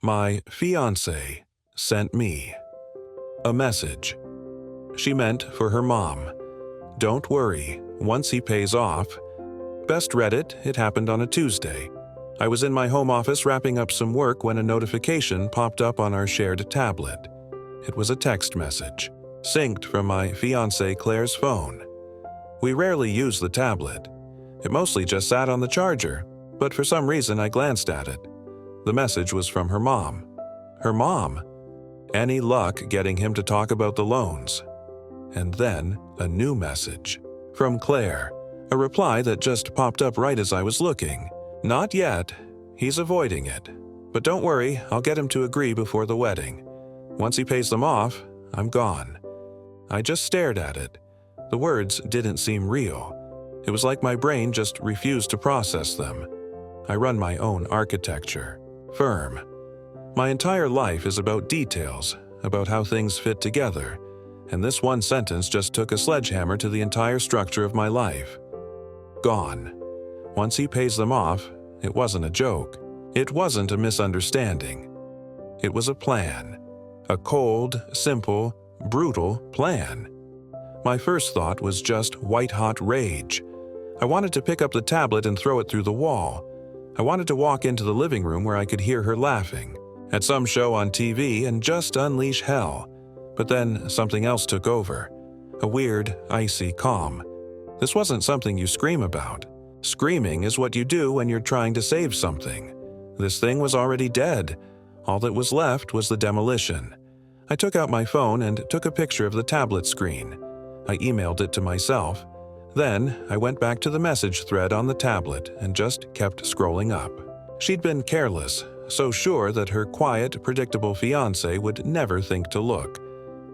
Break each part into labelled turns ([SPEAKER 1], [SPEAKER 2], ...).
[SPEAKER 1] My fiancée sent me a message. She meant for her mom. Don't worry, once he pays off. Best read it, it happened on a Tuesday. I was in my home office wrapping up some work when a notification popped up on our shared tablet. It was a text message, synced from my fiancée Claire's phone. We rarely use the tablet. It mostly just sat on the charger, but for some reason I glanced at it. The message was from her mom. Her mom. Any luck getting him to talk about the loans? And then a new message. From Claire. A reply that just popped up right as I was looking. Not yet. He's avoiding it. But don't worry, I'll get him to agree before the wedding. Once he pays them off, I'm gone. I just stared at it. The words didn't seem real. It was like my brain just refused to process them. I run my own architecture. Firm. My entire life is about details, about how things fit together, and this one sentence just took a sledgehammer to the entire structure of my life. Gone. Once he pays them off, it wasn't a joke. It wasn't a misunderstanding. It was a plan. A cold, simple, brutal plan. My first thought was just white-hot rage. I wanted to pick up the tablet and throw it through the wall. I wanted to walk into the living room where I could hear her laughing, at some show on TV, and just unleash hell. But then something else took over. A weird, icy calm. This wasn't something you scream about. Screaming is what you do when you're trying to save something. This thing was already dead. All that was left was the demolition. I took out my phone and took a picture of the tablet screen. I emailed it to myself. Then, I went back to the message thread on the tablet and just kept scrolling up. She'd been careless, so sure that her quiet, predictable fiancé would never think to look.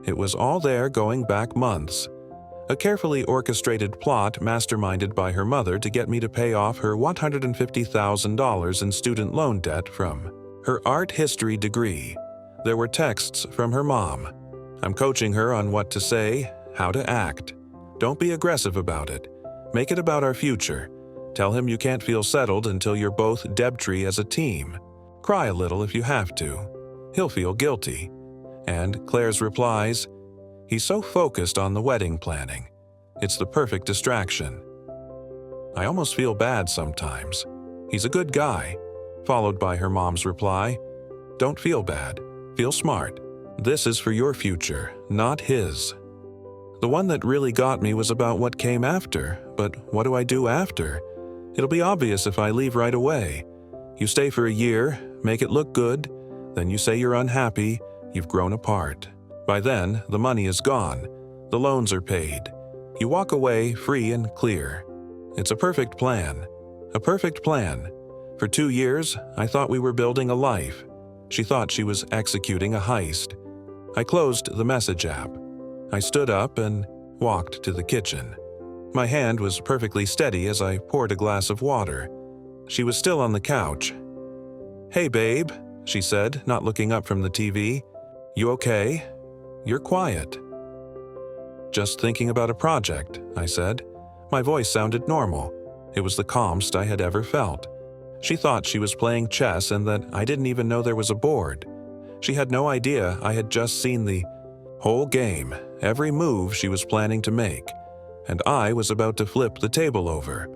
[SPEAKER 1] It was all there going back months. A carefully orchestrated plot masterminded by her mother to get me to pay off her $150,000 in student loan debt from her art history degree. There were texts from her mom. I'm coaching her on what to say, how to act. Don't be aggressive about it. Make it about our future. Tell him you can't feel settled until you're both Debtree as a team. Cry a little if you have to. He'll feel guilty. And Claire's replies, he's so focused on the wedding planning. It's the perfect distraction. I almost feel bad sometimes. He's a good guy. Followed by her mom's reply, don't feel bad. Feel smart. This is for your future, not his. The one that really got me was about what came after, but what do I do after? It'll be obvious if I leave right away. You stay for a year, make it look good, then you say you're unhappy, you've grown apart. By then, the money is gone. The loans are paid. You walk away free and clear. It's a perfect plan. A perfect plan. For 2 years, I thought we were building a life. She thought she was executing a heist. I closed the message app. I stood up and walked to the kitchen. My hand was perfectly steady as I poured a glass of water. She was still on the couch. "Hey, babe," she said, not looking up from the TV. "You okay? You're quiet." "Just thinking about a project," I said. My voice sounded normal. It was the calmest I had ever felt. She thought she was playing chess and that I didn't even know there was a board. She had no idea I had just seen the whole game, every move she was planning to make, and I was about to flip the table over.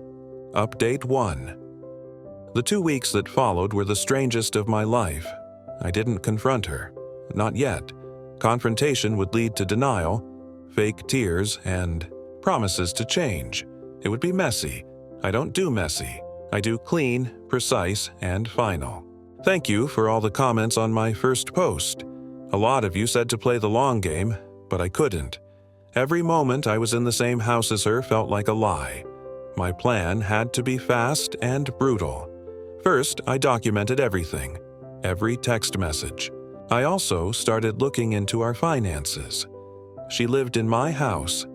[SPEAKER 1] Update 1. The 2 weeks that followed were the strangest of my life. I didn't confront her. Not yet. Confrontation would lead to denial, fake tears, and promises to change. It would be messy. I don't do messy. I do clean, precise, and final. Thank you for all the comments on my first post. A lot of you said to play the long game, but I couldn't. Every moment I was in the same house as her felt like a lie. My plan had to be fast and brutal. First, I documented everything, every text message. I also started looking into our finances. She lived in my house.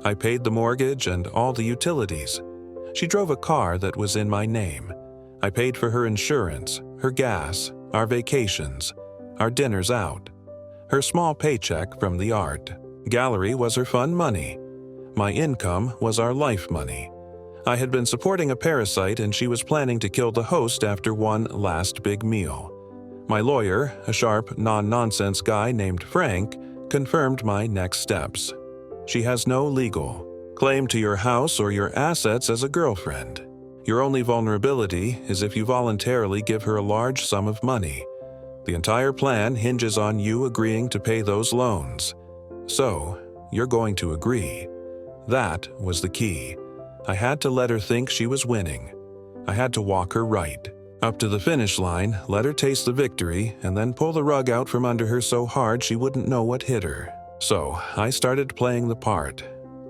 [SPEAKER 1] I paid the mortgage and all the utilities. She drove a car that was in my name. I paid for her insurance, her gas, our vacations, our dinners out. Her small paycheck from the art gallery was her fun money. My income was our life money. I had been supporting a parasite and she was planning to kill the host after one last big meal. My lawyer, a sharp, non-nonsense guy named Frank, confirmed my next steps. She has no legal claim to your house or your assets as a girlfriend. Your only vulnerability is if you voluntarily give her a large sum of money. The entire plan hinges on you agreeing to pay those loans. So, you're going to agree. That was the key. I had to let her think she was winning. I had to walk her right up to the finish line, let her taste the victory, and then pull the rug out from under her so hard she wouldn't know what hit her. So, I started playing the part.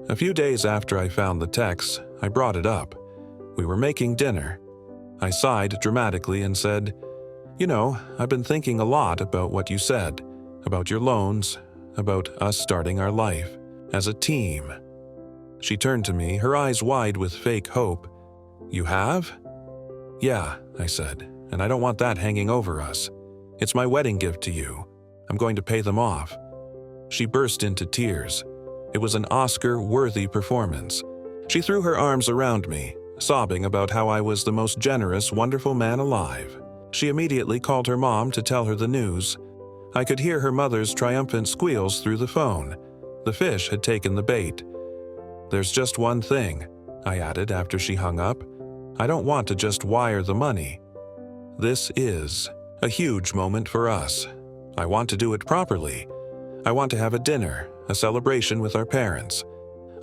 [SPEAKER 1] A few days after I found the text, I brought it up. We were making dinner. I sighed dramatically and said, "You know, I've been thinking a lot about what you said, about your loans, about us starting our life as a team." She turned to me, her eyes wide with fake hope. "You have?" "Yeah," I said, "and I don't want that hanging over us. It's my wedding gift to you. I'm going to pay them off." She burst into tears. It was an Oscar-worthy performance. She threw her arms around me, sobbing about how I was the most generous, wonderful man alive. She immediately called her mom to tell her the news. I could hear her mother's triumphant squeals through the phone. The fish had taken the bait. "There's just one thing," I added after she hung up. "I don't want to just wire the money. This is a huge moment for us. I want to do it properly. I want to have a dinner, a celebration with our parents.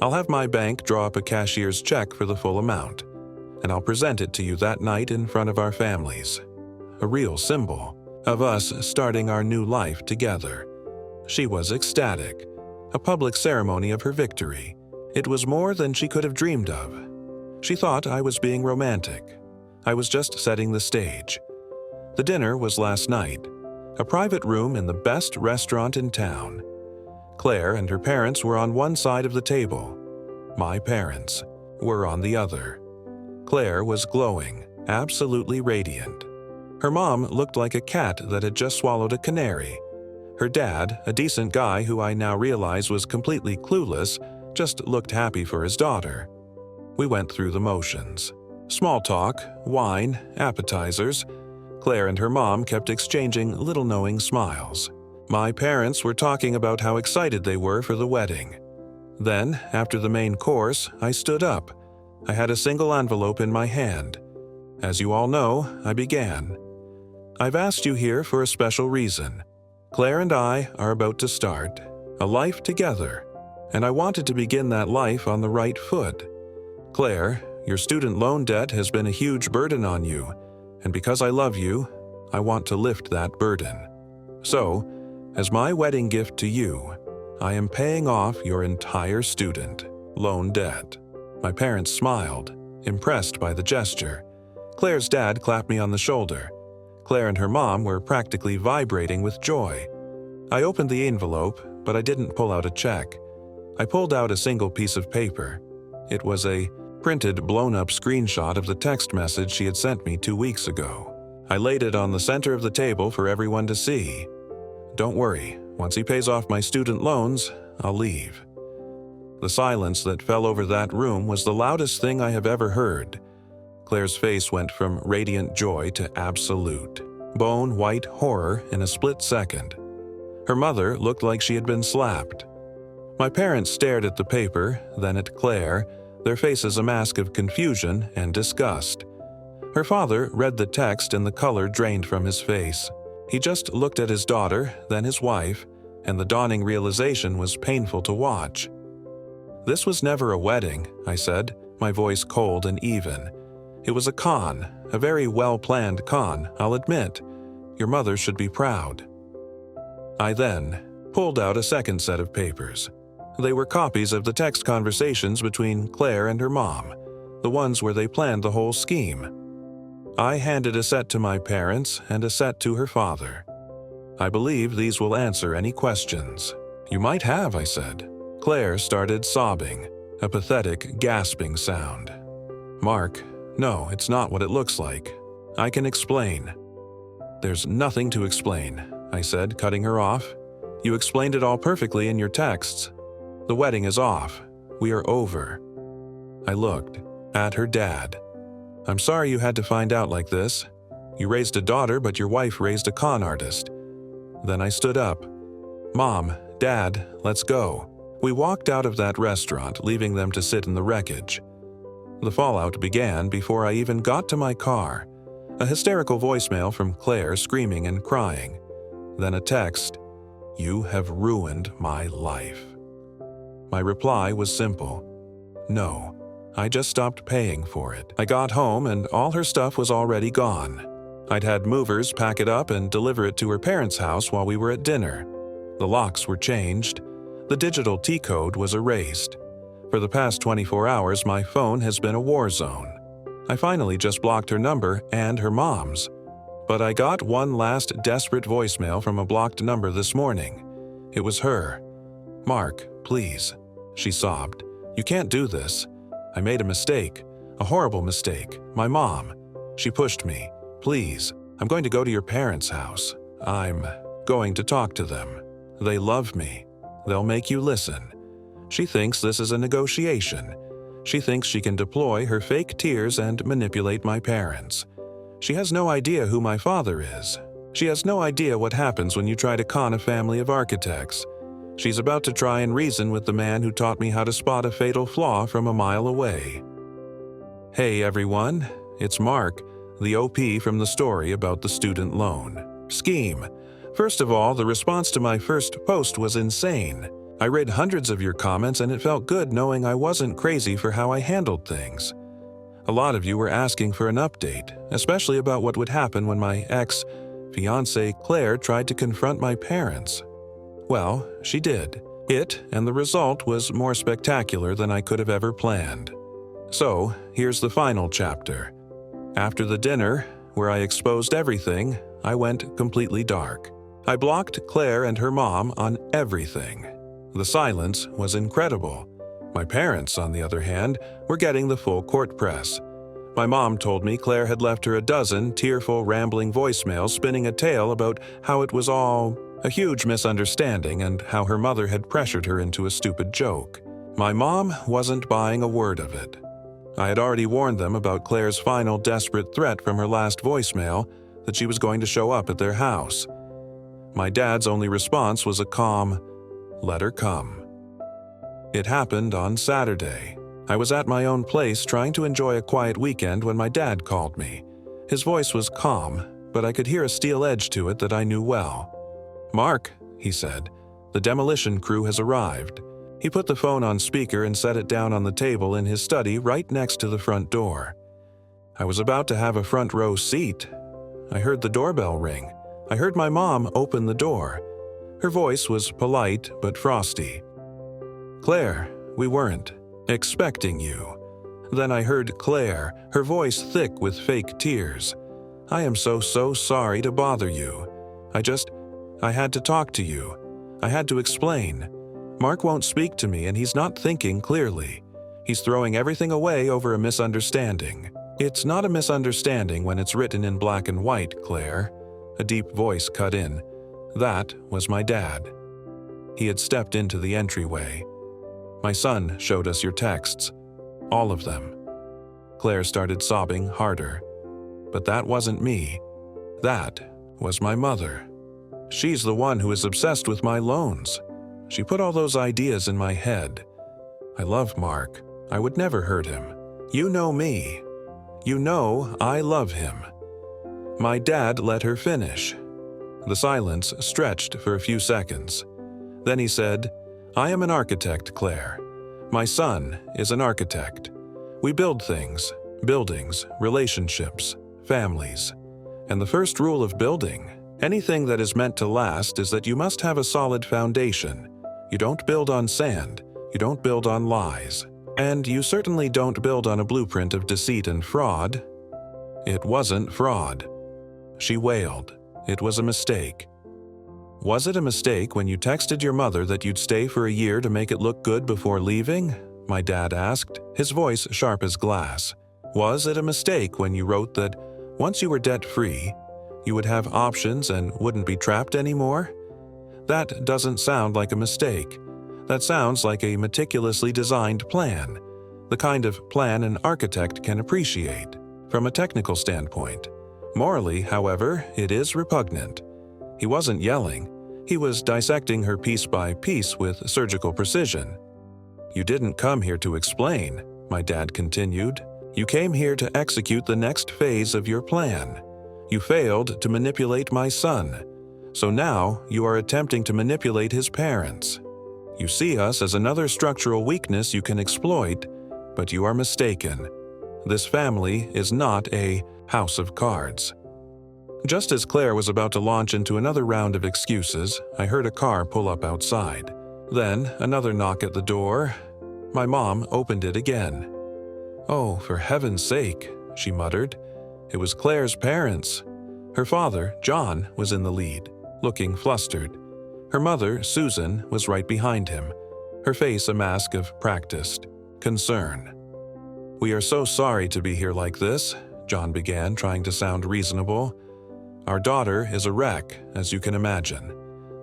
[SPEAKER 1] I'll have my bank draw up a cashier's check for the full amount, and I'll present it to you that night in front of our families. A real symbol of us starting our new life together." She was ecstatic. A public ceremony of her victory. It was more than she could have dreamed of. She thought I was being romantic. I was just setting the stage. The dinner was last night. A private room in the best restaurant in town. Claire and her parents were on one side of the table. My parents were on the other. Claire was glowing, absolutely radiant. Her mom looked like a cat that had just swallowed a canary. Her dad, a decent guy who I now realize was completely clueless, just looked happy for his daughter. We went through the motions. Small talk, wine, appetizers. Claire and her mom kept exchanging little knowing smiles. My parents were talking about how excited they were for the wedding. Then, after the main course, I stood up. I had a single envelope in my hand. As you all know, I began. "I've asked you here for a special reason. Claire and I are about to start a life together, and I wanted to begin that life on the right foot. Claire, your student loan debt has been a huge burden on you, and because I love you, I want to lift that burden. So, as my wedding gift to you, I am paying off your entire student loan debt." My parents smiled, impressed by the gesture. Claire's dad clapped me on the shoulder. Claire and her mom were practically vibrating with joy. I opened the envelope, but I didn't pull out a check. I pulled out a single piece of paper. It was a printed, blown-up screenshot of the text message she had sent me 2 weeks ago. I laid it on the center of the table for everyone to see. "Don't worry, once he pays off my student loans, I'll leave." The silence that fell over that room was the loudest thing I have ever heard. Claire's face went from radiant joy to absolute, bone-white horror in a split second. Her mother looked like she had been slapped. My parents stared at the paper, then at Claire, their faces a mask of confusion and disgust. Her father read the text and the color drained from his face. He just looked at his daughter, then his wife, and the dawning realization was painful to watch. "This was never a wedding," I said, my voice cold and even. "It was a con, a very well-planned con, I'll admit. Your mother should be proud." I then pulled out a second set of papers. They were copies of the text conversations between Claire and her mom, the ones where they planned the whole scheme. I handed a set to my parents and a set to her father. "I believe these will answer any questions." "You might have," I said. Claire started sobbing, a pathetic, gasping sound. "Mark, no, it's not what it looks like. I can explain." "There's nothing to explain," I said, cutting her off. "You explained it all perfectly in your texts. The wedding is off. We are over." I looked at her dad. "I'm sorry you had to find out like this. You raised a daughter, but your wife raised a con artist." Then I stood up. "Mom, Dad, let's go." We walked out of that restaurant, leaving them to sit in the wreckage. The fallout began before I even got to my car. A hysterical voicemail from Claire screaming and crying. Then a text, "You have ruined my life." My reply was simple. No, I just stopped paying for it. I got home and all her stuff was already gone. I'd had movers pack it up and deliver it to her parents' house while we were at dinner. The locks were changed. The digital T-code was erased. For the past 24 hours, my phone has been a war zone. I finally just blocked her number and her mom's. But I got one last desperate voicemail from a blocked number this morning. It was her. "Mark, please," she sobbed. "You can't do this. I made a mistake. A horrible mistake. My mom. She pushed me. Please, I'm going to go to your parents' house. I'm going to talk to them. They love me. They'll make you listen." She thinks this is a negotiation. She thinks she can deploy her fake tears and manipulate my parents. She has no idea who my father is. She has no idea what happens when you try to con a family of architects. She's about to try and reason with the man who taught me how to spot a fatal flaw from a mile away. Hey everyone, it's Mark, the OP from the story about the student loan scheme. First of all, the response to my first post was insane. I read hundreds of your comments and it felt good knowing I wasn't crazy for how I handled things. A lot of you were asking for an update, especially about what would happen when my ex-fiancée Claire tried to confront my parents. Well, she did. It, and the result was more spectacular than I could have ever planned. So, here's the final chapter. After the dinner, where I exposed everything, I went completely dark. I blocked Claire and her mom on everything. The silence was incredible. My parents, on the other hand, were getting the full court press. My mom told me Claire had left her a dozen tearful, rambling voicemails spinning a tale about how it was all a huge misunderstanding and how her mother had pressured her into a stupid joke. My mom wasn't buying a word of it. I had already warned them about Claire's final desperate threat from her last voicemail that she was going to show up at their house. My dad's only response was a calm, "Let her come." It happened on Saturday. I was at my own place trying to enjoy a quiet weekend when my dad called me. His voice was calm, but I could hear a steel edge to it that I knew well. "Mark," he said, "the demolition crew has arrived." He put the phone on speaker and set it down on the table in his study right next to the front door. I was about to have a front row seat. I heard the doorbell ring. I heard my mom open the door. Her voice was polite but frosty. "Claire, we weren't expecting you." Then I heard Claire, her voice thick with fake tears. "I am so sorry to bother you. I had to talk to you. I had to explain. Mark won't speak to me and he's not thinking clearly. He's throwing everything away over a misunderstanding." "It's not a misunderstanding when it's written in black and white, Claire." A deep voice cut in. That was my dad. He had stepped into the entryway. "My son showed us your texts. All of them." Claire started sobbing harder. "But that wasn't me. That was my mother. She's the one who is obsessed with my loans. She put all those ideas in my head. I love Mark. I would never hurt him. You know me. You know I love him." My dad let her finish. The silence stretched for a few seconds. Then he said, "I am an architect, Claire. My son is an architect. We build things, buildings, relationships, families. And the first rule of building, anything that is meant to last, is that you must have a solid foundation. You don't build on sand. You don't build on lies. And you certainly don't build on a blueprint of deceit and fraud." It wasn't fraud. She wailed. It was a mistake. "Was it a mistake when you texted your mother that you'd stay for a year to make it look good before leaving?" my dad asked, his voice sharp as glass. "Was it a mistake when you wrote that once you were debt-free, you would have options and wouldn't be trapped anymore? That doesn't sound like a mistake. That sounds like a meticulously designed plan, the kind of plan an architect can appreciate. From a technical standpoint, Morally, however, it is repugnant. He wasn't yelling. He was dissecting her piece by piece with surgical precision. "You didn't come here to explain," my dad continued. "You came here to execute the next phase of your plan. You failed to manipulate my son, so now you are attempting to manipulate his parents. You see us as another structural weakness you can exploit, but you are mistaken. This family is not a house of cards." Just as Claire was about to launch into another round of excuses, I heard a car pull up outside. Then another knock at the door. My mom opened it again. "Oh, for heaven's sake," she muttered. It was Claire's parents. Her father, John, was in the lead, looking flustered. Her mother, Susan, was right behind him, her face a mask of practiced concern. "We are so sorry to be here like this," John began, trying to sound reasonable. "Our daughter is a wreck, as you can imagine.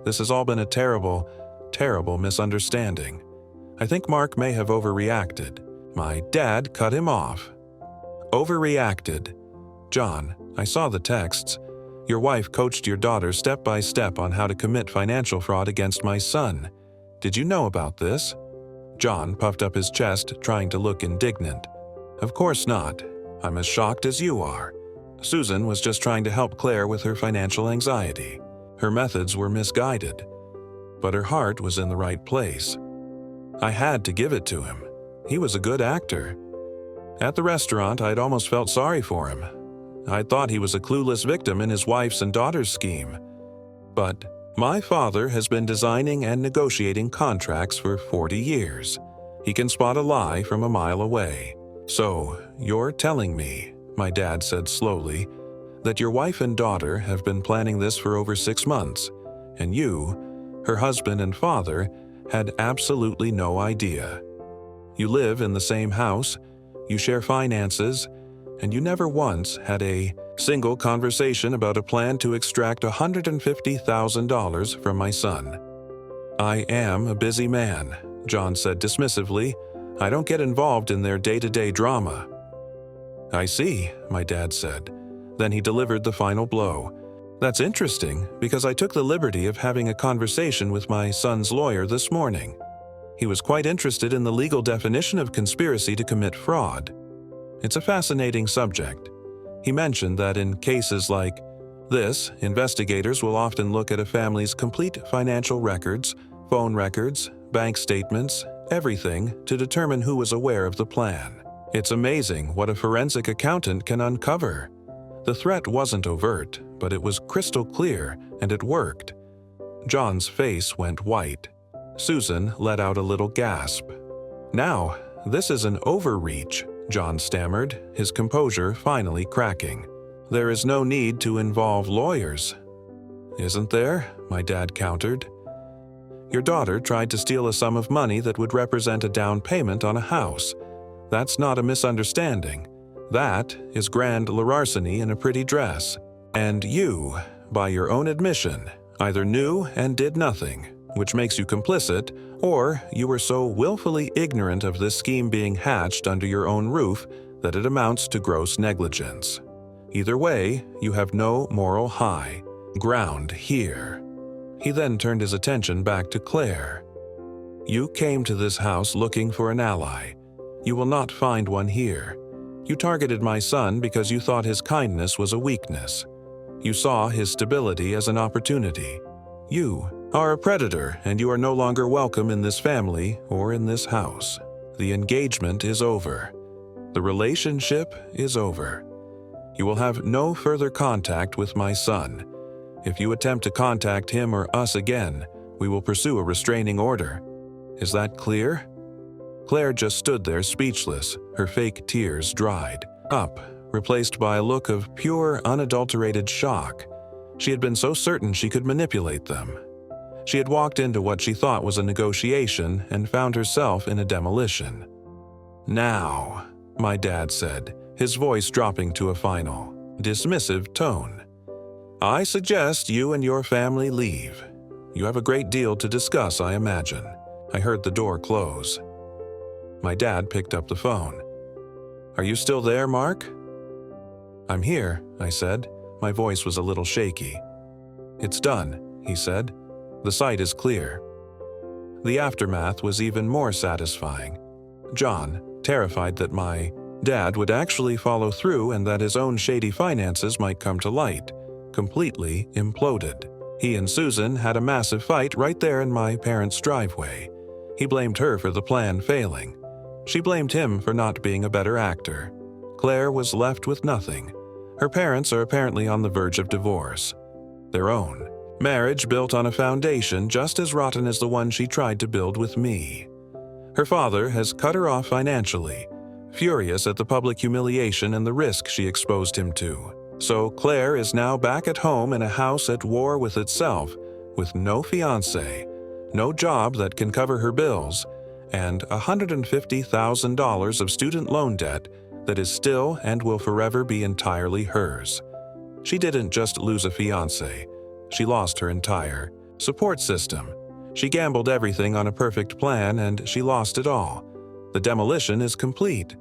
[SPEAKER 1] This has all been a terrible, terrible misunderstanding. I think Mark may have overreacted." My dad cut him off. "Overreacted? John, I saw the texts. Your wife coached your daughter step by step on how to commit financial fraud against my son. Did you know about this?" John puffed up his chest, trying to look indignant. "Of course not. I'm as shocked as you are. Susan was just trying to help Claire with her financial anxiety. Her methods were misguided, but her heart was in the right place. I had to give it to him. He was a good actor. At the restaurant, I'd almost felt sorry for him. I thought he was a clueless victim in his wife's and daughter's scheme. But my father has been designing and negotiating contracts for 40 years. He can spot a lie from a mile away. So, you're telling me," my dad said slowly, "that your wife and daughter have been planning this for over 6 months, and you, her husband and father, had absolutely no idea. You live in the same house, you share finances, and you never once had a single conversation about a plan to extract $150,000 from my son." "I am a busy man," John said dismissively. "I don't get involved in their day-to-day drama." "I see," my dad said. Then he delivered the final blow. "That's interesting, because I took the liberty of having a conversation with my son's lawyer this morning. He was quite interested in the legal definition of conspiracy to commit fraud. It's a fascinating subject. He mentioned that in cases like this, investigators will often look at a family's complete financial records, phone records, bank statements, everything to determine who was aware of the plan. It's amazing what a forensic accountant can uncover. The threat wasn't overt, but it was crystal clear, and it worked." John's face went white. Susan let out a little gasp. "Now, this is an overreach," John stammered, his composure finally cracking. "There is no need to involve lawyers." "Isn't there?" my dad countered. "Your daughter tried to steal a sum of money that would represent a down payment on a house. That's not a misunderstanding. That is grand larceny in a pretty dress. And you, by your own admission, either knew and did nothing, which makes you complicit, or you were so willfully ignorant of this scheme being hatched under your own roof that it amounts to gross negligence. Either way, you have no moral high ground here." He then turned his attention back to Claire. "You came to this house looking for an ally. You will not find one here. You targeted my son because you thought his kindness was a weakness. You saw his stability as an opportunity. You are a predator, and you are no longer welcome in this family or in this house. The engagement is over. The relationship is over. You will have no further contact with my son. If you attempt to contact him or us again, we will pursue a restraining order. Is that clear?" Claire just stood there speechless, her fake tears dried up, replaced by a look of pure, unadulterated shock. She had been so certain she could manipulate them. She had walked into what she thought was a negotiation and found herself in a demolition. "Now," my dad said, his voice dropping to a final, dismissive tone, "I suggest you and your family leave. You have a great deal to discuss, I imagine." I heard the door close. My dad picked up the phone. "Are you still there, Mark?" "I'm here," I said. My voice was a little shaky. "It's done," he said. "The site is clear." The aftermath was even more satisfying. John, terrified that my dad would actually follow through and that his own shady finances might come to light, completely imploded. He and Susan had a massive fight right there in my parents' driveway. He blamed her for the plan failing. She blamed him for not being a better actor. Claire was left with nothing. Her parents are apparently on the verge of divorce. Their own marriage built on a foundation just as rotten as the one she tried to build with me. Her father has cut her off financially, furious at the public humiliation and the risk she exposed him to. So Claire is now back at home in a house at war with itself, with no fiancé, no job that can cover her bills, and $150,000 of student loan debt that is still and will forever be entirely hers. She didn't just lose a fiancé, she lost her entire support system. She gambled everything on a perfect plan and she lost it all. The demolition is complete.